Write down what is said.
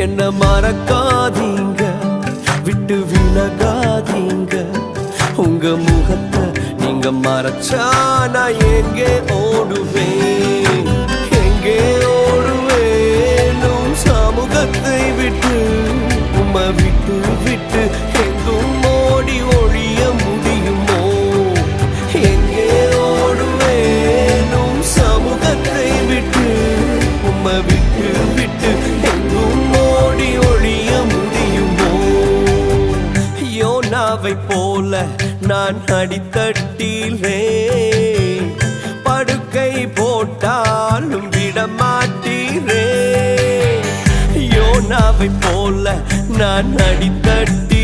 என்ன மறக்காதீங்க, விட்டு விலகாதீங்க. உங்க முகத்தை நீங்க மறைச்சா நான் எங்கே ஓடுவேன், எங்கே ஓடுவேன்? சமூகத்தை விட்டு உம்மை விட்டு விட்டு எங்கும் ஓடி ஒழிய முடியுமோ? எங்கே ஓடுவேன்? சமூகத்தை விட்டு உம்மை விட்டு விட்டு எங்கும் ஓடி ஒழிய முடியுமோ? யோனாவை போல நான் அடித்தட்டிலே படுக்கை போட்டாலும் விடமாட்டீரே. யோனாவை போல நான் அடித்தட்டி